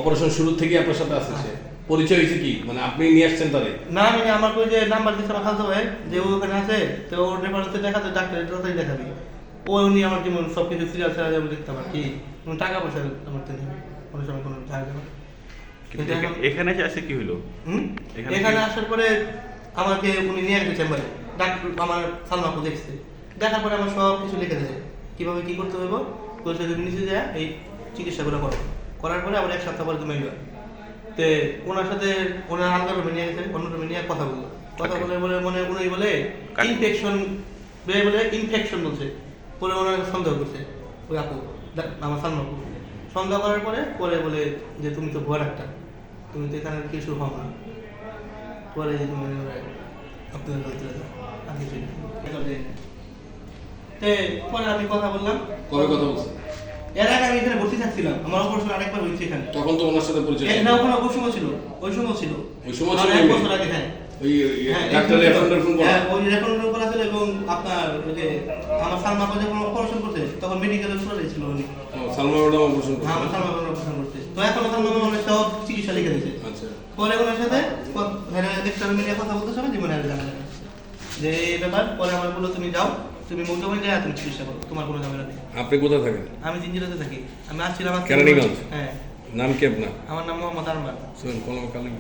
Operation শুরু থেকে আপনার সাথে আছে সে পরিচয় হয়েছে কি মানে আপনি নিয়ে আসছেন তারে? না আমি আমার কই যে নাম্বার দিতে আমার খালতো ভাই যে ও ওখানে আছে তো ওর রেফারেন্সে দেখাতে ডাক্তারের তাড়াতাড়ি দেখাবি উনি আমার যেমন সব কিছু সিরিয়াল ছাড়া যাবে দেখতে পার কি কোনো টাকা পয়সা আমার তো নেই কোনো সময় কোনো ঝামেলা নেই। কিন্তু এখানে যে আসে কি হলো? এখানে আসার পরে আমাকে উনি নিয়ে আসবে চেম্বারে ডাক্তার আমার সালমাকে দেখছে দেখার পরে আমার সব কিছু লিখে দিয়েছে কীভাবে কী করতে হবে বলছে তুমি নিচে যায় এই চিকিৎসাগুলো করো করার পরে আবার 1 সপ্তাহ পরে তুমি এলো তে ওনার সাথে ওনার আলাদা রুমে নিয়ে গেছে অন্য রুমে নিয়ে কথা বললো কথা বলে বলে মনে উনি বলে ইনফেকশন বলে ইনফেকশন বলছে পরে ওনার সন্দেহ করছে ওই আপু আমার সালমা আপু সন্দেহ করার পরে পরে বলে যে তুমি তো ভুয়া ডাক্তার তুমি তো এখানে কিছু হও না পরে যে তুমি আপনাদের পরে আমি কথা বললাম কবে কথা বলছেন? এর আগে আমি এখানে ভর্তি থাকছিলাম আমার অপারেশন আরেকবার হয়েছে এখানে তখন তো ওনার সাথে পরিচয় না ওখানে ওই সময় ছিল ওই সময় ছিল ওই সময় আর ছিল এক বছর আগে হ্যাঁ ওই ডাক্তার রেফারেন্ডার ফোন করা হ্যাঁ ওই রেফারেন্ডার করা ছিল এবং আপনার ওই যে আমার সালমাকে যখন অপারেশন করতে তখন মেডিকেলে চলে ছিল উনি সালমা ম্যাডাম অপারেশন হ্যাঁ আমার সালমাকে অপারেশন করতে তো এখন সালমা ম্যাডাম সব চিকিৎসা লিখে দিয়েছে আচ্ছা পরে ওনার সাথে ডাক্তার মিলিয়ে কথা বলতে হবে জীবনে আর জানা যাবে যে এই ব্যাপার পরে আমার বললো তুমি যাও তুমি মুখ্যমন্ত্রী যায় তুমি চিকিৎসা করো তোমার কোনো ঝামেলা নেই। আপনি কোথায় থাকেন? আমি জিঞ্জিরাতে থাকি আমি আসছিলাম কেরানীগঞ্জ? হ্যাঁ নাম কি আপনার? আমার নাম মোহাম্মদ আরমান। শুনুন কোনো কালিং